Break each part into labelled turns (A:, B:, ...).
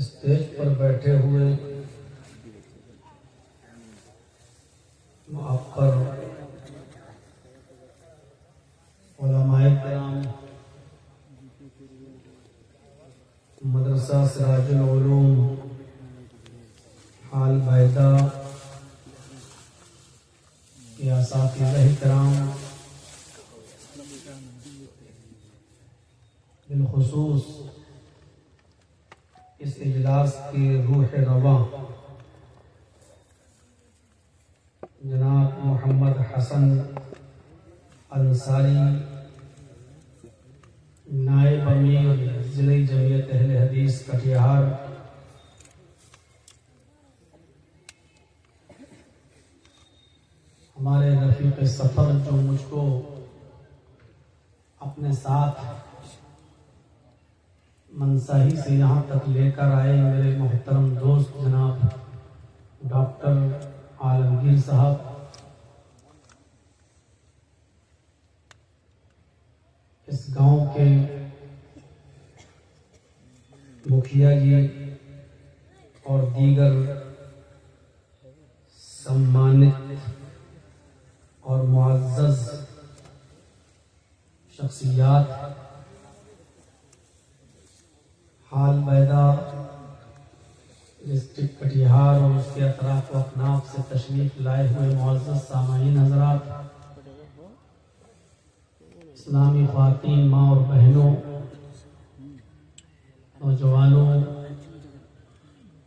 A: Stage पर बैठे हुए मुअक्कर उलमाए किराम, मदरसा सिराजुल उलूम हाल बैदा के असातिज़ा किराम, बिलखुसूस इस इजलास के रूह रवा जनाब मोहम्मद हसन अंसारी, नायब अमीर ज़िले जमीयत अहले हदीस कटिहार, हमारे रफीक सफ़र जो मुझको अपने साथ मनसाही से यहाँ तक लेकर आए, मेरे मोहतरम दोस्त जनाब डॉक्टर आलमगीर साहब, इस गांव के मुखिया जी और दीगर सम्मानित और मुअज़्ज़ज़ शख्सियात, हाल बैदा डिस्ट्रिक्ट कटिहार और उसके अतराफ व अफनाफ से तशरीफ लाए हुए मुअज़्ज़ज़ सामाईन हज़रात, इस्लामी ख़वातीन, माँ और बहनों, नौजवानों,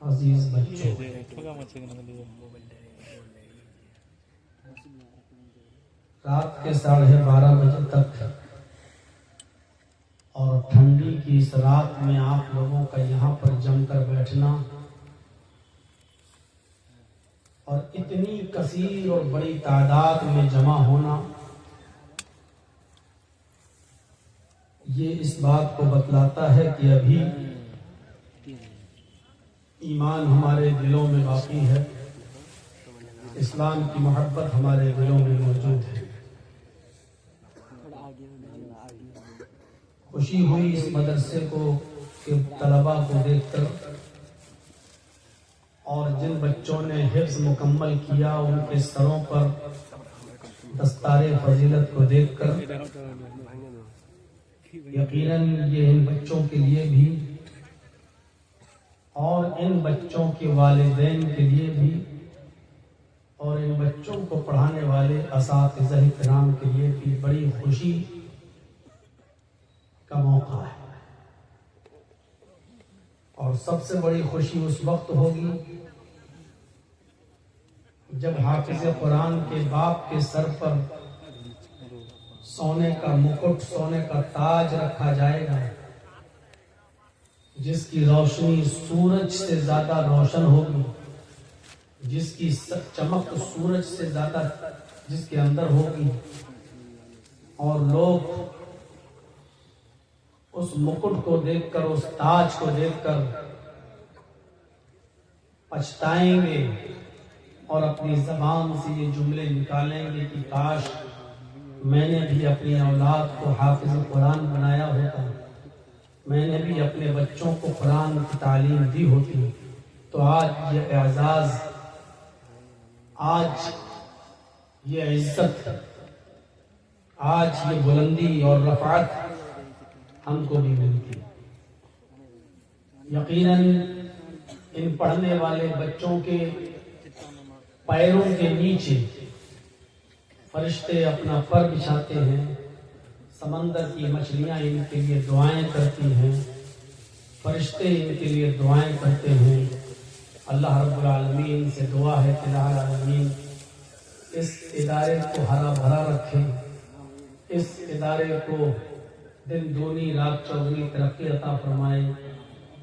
A: अजीज़ बच्चों, रात के 12:30 बजे तक और ठंडी की इस रात में आप लोगों का यहाँ पर जमकर बैठना और इतनी कसीर और बड़ी तादाद में जमा होना, ये इस बात को बतलाता है कि अभी ईमान हमारे दिलों में बाकी है, इस्लाम की मोहब्बत हमारे दिलों में मौजूद है। खुशी हुई इस मदरसे को के तलबा को देखकर और जिन बच्चों ने हिफ्ज़ मुकम्मल किया उनके सरों पर दस्तारे फजीलत को देखकर। यकीनन ये इन बच्चों के लिए भी और इन बच्चों के वालिदैन के लिए भी और इन बच्चों को पढ़ाने वाले असातिज़ा किराम के लिए भी बड़ी खुशी का मौका है। और सबसे बड़ी खुशी उस वक्त होगी जब हाफिज़ कुरान के बाप के सर पर सोने का मुकुट, सोने का ताज रखा जाएगा, जिसकी रोशनी सूरज से ज्यादा रोशन होगी, जिसकी चमक सूरज से ज्यादा जिसके अंदर होगी, और लोग उस मुकुट को देखकर, उस ताज को देखकर पछताएंगे और अपनी ज़बान से ये जुमले निकालेंगे कि काश मैंने भी अपनी औलाद को हाफिज़ कुरान बनाया होता, मैंने भी अपने बच्चों को कुरान की तालीम दी होती, तो आज ये एजाज़, आज ये इज्जत, आज ये बुलंदी और रफ़ात हमको भी मिलती। यकीनन इन पढ़ने वाले बच्चों के पैरों के नीचे फरिश्ते अपना पर बिछाते हैं, समंदर की मछलियां इनके लिए दुआएं करती हैं, फरिश्ते इनके लिए दुआएं करते हैं। अल्लाह रब्बुल आलमीन से दुआ है कि अल्लाह आलमीन इस इदारे को हरा भरा रखे, इस इदारे को दिन दूनी रात चौगुनी तरक्की अता फरमाए,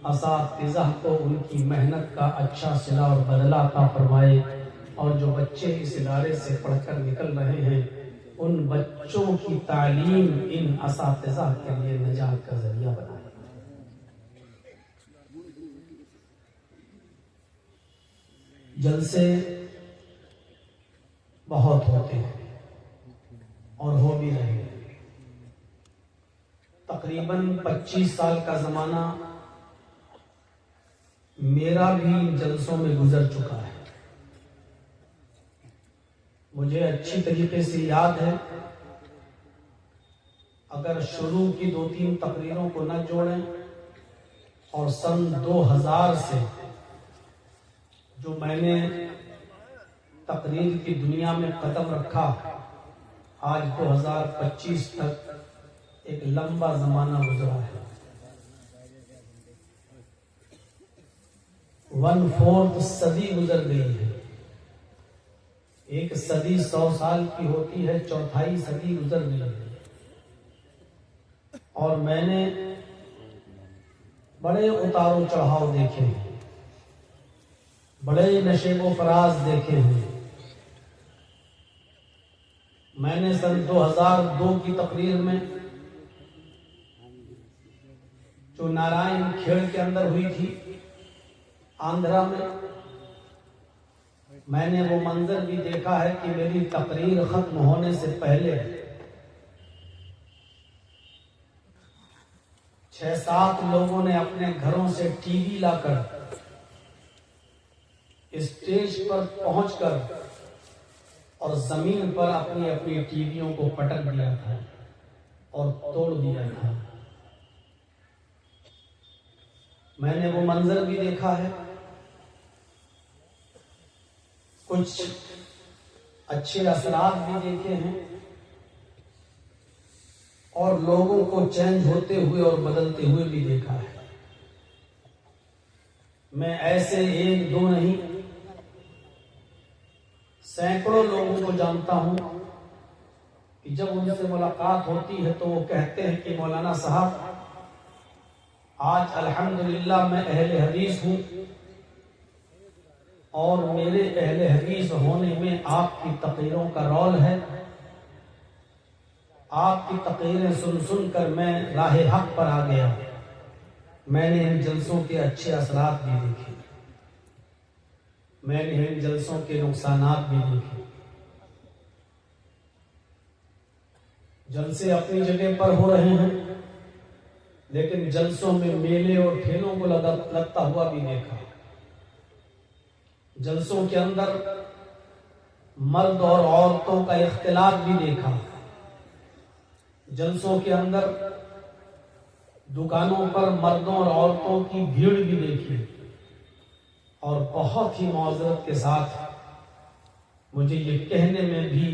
A: असातिज़ा को उनकी मेहनत का अच्छा सिला और बदला अता फरमाए, और जो बच्चे इस इदारे से पढ़कर निकल रहे हैं उन बच्चों की तालीम इन असातिज़ा के लिए निजात का जरिया बनाए। जलसे बहुत होते हैं और हो भी रहे हैं। तकरीबन 25 साल का जमाना मेरा भी जलसों में गुजर चुका है। मुझे अच्छी तरीके से याद है, अगर शुरू की 2-3 तकरीरों को न जोड़ें और सन 2000 से जो मैंने तकरीर की दुनिया में कदम रखा, आज 2025 तक एक लंबा जमाना गुजरा है। 1/4 सदी गुजर गई है। एक सदी 100 साल की होती है, 1/4 सदी गुजर गई है। और मैंने बड़े उतारों चढ़ाव देखे हैं, बड़े नशेबो फराज देखे हैं। मैंने सन 2002 की तकरीर में जो नारायण खेड़ के अंदर हुई थी आंध्रा में, मैंने वो मंजर भी देखा है कि मेरी तकरीर खत्म होने से पहले 6-7 लोगों ने अपने घरों से टीवी लाकर स्टेज पर पहुंचकर और जमीन पर अपनी अपनी टीवियों को पटक दिया था और तोड़ दिया था। मैंने वो मंजर भी देखा है। कुछ अच्छे असरात भी देखे हैं और लोगों को चेंज होते हुए और बदलते हुए भी देखा है। मैं ऐसे 1-2 नहीं, सैकड़ों लोगों को जानता हूं कि जब उनसे मुलाकात होती है तो वो कहते हैं कि मौलाना साहब, आज अल्हम्दुलिल्लाह मैं अहले हदीस हूं और मेरे अहले हदीस होने में आपकी तकरीरों का रोल है। आपकी तकरीरें सुन सुन कर मैं राह हक पर आ गया। मैंने इन जलसों के अच्छे असरात भी देखे, मैंने इन जलसों के नुकसानात भी देखे। जलसे अपनी जगह पर हो रहे हैं, लेकिन जलसों में मेले और ठेलों को लगता हुआ भी देखा। जलसों के अंदर मर्द और औरतों का इख्तिलाफ भी देखा। जलसों के अंदर दुकानों पर मर्दों और औरतों की भीड़ भी देखी। और बहुत ही मौजरत के साथ मुझे ये कहने में भी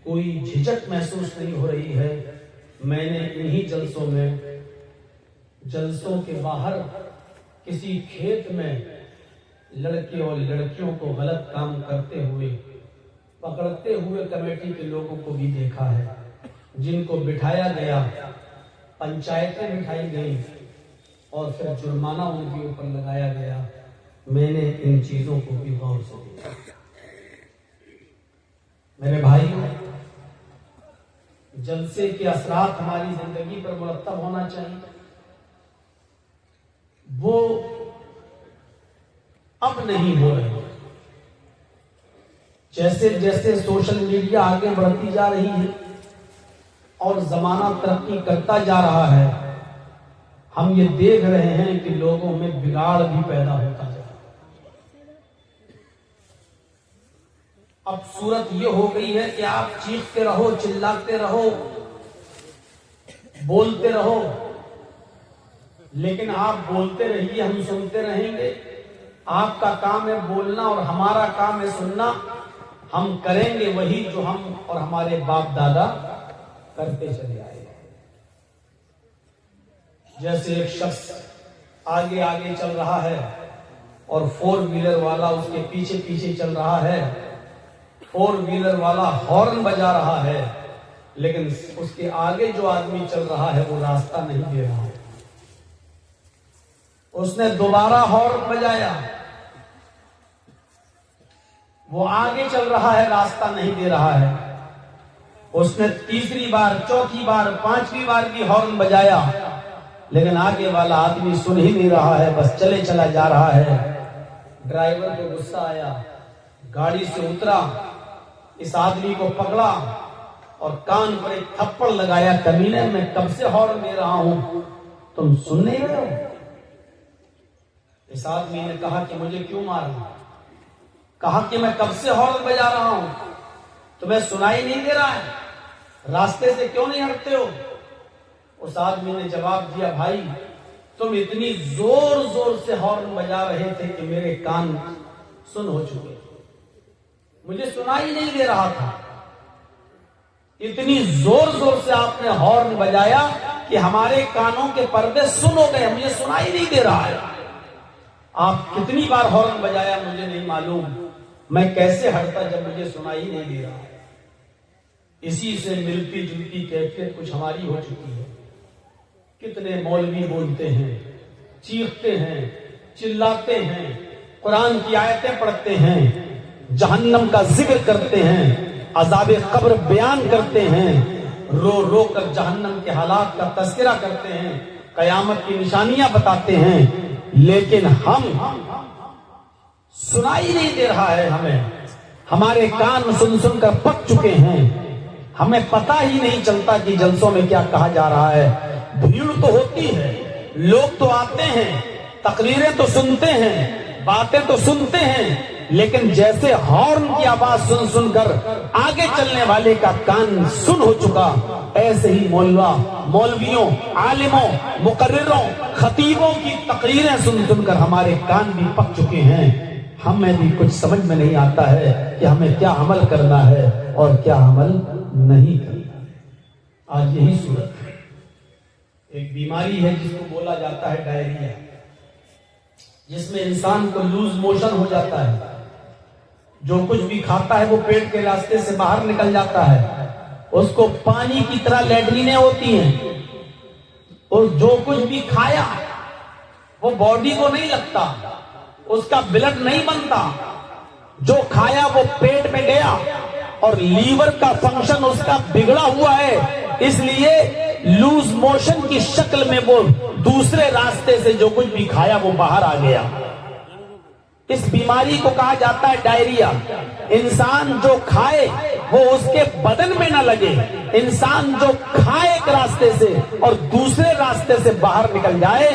A: कोई झिझक महसूस नहीं हो रही है, मैंने इन्हीं जलसों में, जलसों के बाहर किसी खेत में लड़के और लड़कियों को गलत काम करते हुए पकड़ते हुए कमेटी के लोगों को भी देखा है, जिनको बिठाया गया, पंचायतें बिठाई गई और फिर जुर्माना उनके ऊपर लगाया गया। मैंने इन चीजों को भी गौर से देखा। मेरे भाइयों, जलसे के असरात हमारी जिंदगी पर मुरत्तब होना चाहिए। वो अब नहीं हो रहे। जैसे जैसे सोशल मीडिया आगे बढ़ती जा रही है और जमाना तरक्की करता जा रहा है, हम ये देख रहे हैं कि लोगों में बिगाड़ भी पैदा होता जा रहा है। अब सूरत ये हो गई है कि आप चीखते रहो, चिल्लाते रहो, बोलते रहो, लेकिन आप बोलते रहिए, हम सुनते रहेंगे। आपका काम है बोलना और हमारा काम है सुनना। हम करेंगे वही जो हम और हमारे बाप दादा करते चले आए। जैसे एक शख्स आगे आगे चल रहा है और 4 व्हीलर वाला उसके पीछे पीछे चल रहा है। 4 व्हीलर वाला हॉर्न बजा रहा है, लेकिन उसके आगे जो आदमी चल रहा है वो रास्ता नहीं दे रहा है। उसने दोबारा हॉर्न बजाया, वो आगे चल रहा है, रास्ता नहीं दे रहा है। उसने तीसरी बार, चौथी बार, 5वीं बार भी हॉर्न बजाया, लेकिन आगे वाला आदमी सुन ही नहीं रहा है, बस चले चला जा रहा है। ड्राइवर को गुस्सा आया, गाड़ी से उतरा, इस आदमी को पकड़ा और कान पर एक थप्पड़ लगाया। कमीने, मैं कब से हॉर्न दे रहा हूं, तुम सुन नहीं रहे हो? इस आदमी ने कहा कि मुझे क्यों मारा? कहा कि मैं कब से हॉर्न बजा रहा हूं, तुम्हें सुनाई नहीं दे रहा है? रास्ते से क्यों नहीं हटते हो? उस आदमी ने जवाब दिया, भाई तुम इतनी जोर जोर से हॉर्न बजा रहे थे कि मेरे कान सुन हो चुके, मुझे सुनाई नहीं दे रहा था। इतनी जोर जोर से आपने हॉर्न बजाया कि हमारे कानों के पर्दे सुन हो गए, मुझे सुनाई नहीं दे रहा है। आप कितनी बार हॉर्न बजाया मुझे नहीं मालूम, मैं कैसे हटता जब मुझे सुनाई नहीं दे रहा है। इसी से मिलती जुलती कैफियत कुछ हमारी हो चुकी है। कितने मौलवी बोलते हैं, चीखते हैं, चिल्लाते हैं, कुरान की आयतें पढ़ते हैं, जहन्नम का जिक्र करते हैं, अज़ाबे कब्र बयान करते हैं, रो रो कर जहन्नम के हालात का तज़किरा करते हैं, कयामत की निशानियां बताते हैं, लेकिन हम सुनाई नहीं दे रहा है हमें। हमारे कान सुन सुनकर पक चुके हैं, हमें पता ही नहीं चलता कि जलसों में क्या कहा जा रहा है। भीड़ तो होती है, लोग तो आते हैं, तकरीरें तो सुनते हैं, बातें तो सुनते हैं, लेकिन जैसे हॉर्न की आवाज सुन सुनकर आगे चलने वाले का कान सुन हो चुका, ऐसे ही मौलवियों, आलिमों, मुकर्रिरों, खतीबों की तकरीरें सुन सुनकर हमारे कान भी पक चुके हैं। हमें भी कुछ समझ में नहीं आता है कि हमें क्या अमल करना है और क्या अमल नहीं करना। आज यही सूरत है। एक बीमारी है जिसको बोला जाता है डायरिया, जिसमें इंसान को लूज मोशन हो जाता है। जो कुछ भी खाता है वो पेट के रास्ते से बाहर निकल जाता है, उसको पानी की तरह लैट्रिनें होती हैं, और जो कुछ भी खाया वो बॉडी को नहीं लगता, उसका ब्लड नहीं बनता। जो खाया वो पेट में गया और लीवर का फंक्शन उसका बिगड़ा हुआ है, इसलिए लूज मोशन की शक्ल में वो दूसरे रास्ते से जो कुछ भी खाया वो बाहर आ गया। इस बीमारी को कहा जाता है डायरिया। इंसान जो खाए वो उसके बदन में ना लगे। इंसान जो खाए एक रास्ते से और दूसरे रास्ते से बाहर निकल जाए,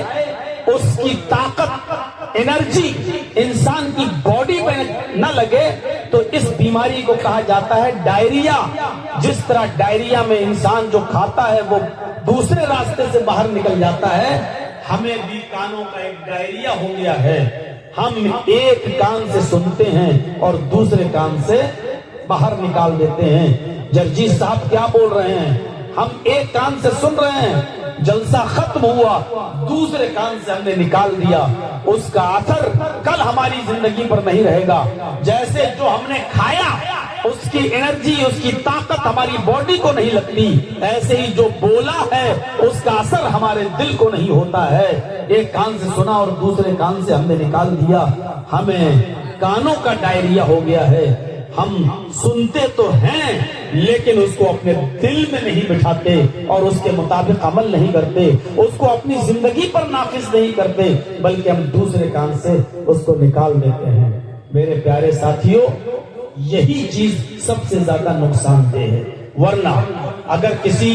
A: उसकी ताकत, एनर्जी इंसान की बॉडी में न लगे, तो इस बीमारी को कहा जाता है डायरिया। जिस तरह डायरिया में इंसान जो खाता है वो दूसरे रास्ते से बाहर निकल जाता है, हमें भी कानों का एक डायरिया हो गया है। हम एक कान से सुनते हैं और दूसरे कान से बाहर निकाल देते हैं। जर्जी साहब क्या बोल रहे हैं? हम एक कान से सुन रहे हैं, जलसा खत्म हुआ, दूसरे कान से हमने निकाल दिया। उसका असर कल हमारी जिंदगी पर नहीं रहेगा। जैसे जो हमने खाया उसकी एनर्जी, उसकी ताकत हमारी बॉडी को नहीं लगती, ऐसे ही जो बोला है उसका असर हमारे दिल को नहीं होता है। एक कान से सुना और दूसरे कान से हमने निकाल दिया। हमें कानों का डायरिया हो गया है। हम सुनते तो हैं लेकिन उसको अपने दिल में नहीं बिठाते और उसके मुताबिक अमल नहीं करते, उसको अपनी जिंदगी पर नाफिज नहीं करते, बल्कि हम दूसरे कान से उसको निकाल देते हैं। मेरे प्यारे साथियों, यही चीज सबसे ज्यादा नुकसानदेह है। वरना अगर किसी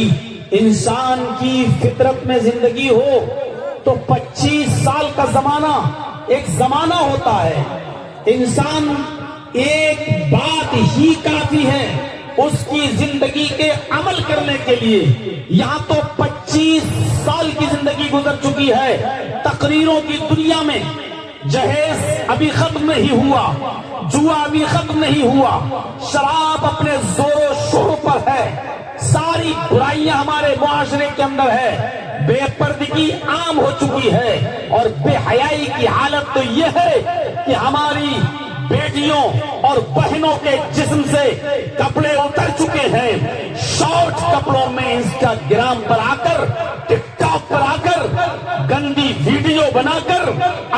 A: इंसान की फितरत में जिंदगी हो तो 25 साल का जमाना एक जमाना होता है। इंसान एक बात ही काफी है उसकी जिंदगी के अमल करने के लिए। यहां तो 25 साल की जिंदगी गुजर चुकी है तकरीरों की दुनिया में,
B: जहेज अभी खत्म नहीं हुआ, जुआ अभी खत्म नहीं हुआ, शराब अपने जोरों शोर पर है, सारी बुराइयां हमारे मुआशरे के अंदर है, बेपर्दगी आम हो चुकी है और बेहयाई की हालत तो यह है कि हमारी बेटियों और बहनों के जिस्म से कपड़े उतर चुके हैं। शॉर्ट कपड़ों में इंस्टाग्राम पर आकर, टिकटॉक पर आकर गंदी वीडियो बनाकर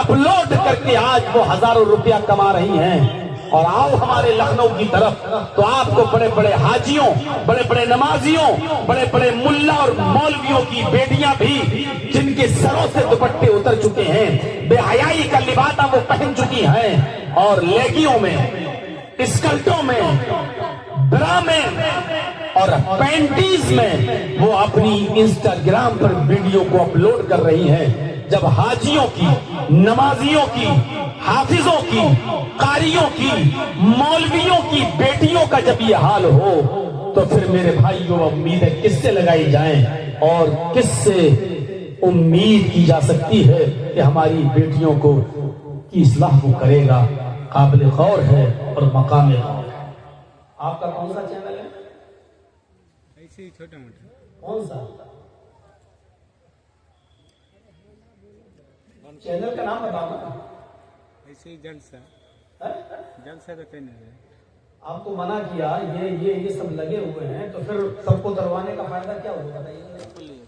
B: अपलोड करके आज वो हजारों रुपया कमा रही हैं। और आओ हमारे लखनऊ की तरफ तो आपको बड़े बड़े हाजियों, बड़े बड़े नमाजियों, बड़े बड़े मुल्ला और मौलवियों की बेटियां भी जिनके सरों से दुपट्टे उतर चुके हैं, बेहयाई का लिबासा वो पहन चुकी हैं और लेगियों में, स्कर्टों में, ब्रा में और पैंटीज में वो अपनी इंस्टाग्राम पर वीडियो को अपलोड कर रही हैं। जब हाजियों की, नमाजियों की, हाफिजों की, कारियों की, मौलवियों की बेटियों का जब ये हाल हो तो फिर मेरे भाइयों उम्मीदें किससे लगाई जाएं और किससे उम्मीद की जा सकती है कि हमारी बेटियों को की इस्लाह वो करेगा। काबिल गौर है और मकाम गौर है। आपका कौन सा चैनल है?
C: ऐसे ही छोटा मोटा।
A: कौन सा चैनल का नाम बताओ ना।
C: ऐसे ही जलसा,
A: है?
C: जलसा का चैनल है।
A: आपको मना किया, ये सब लगे हुए हैं तो फिर सबको करवाने का फायदा क्या होगा बताइए।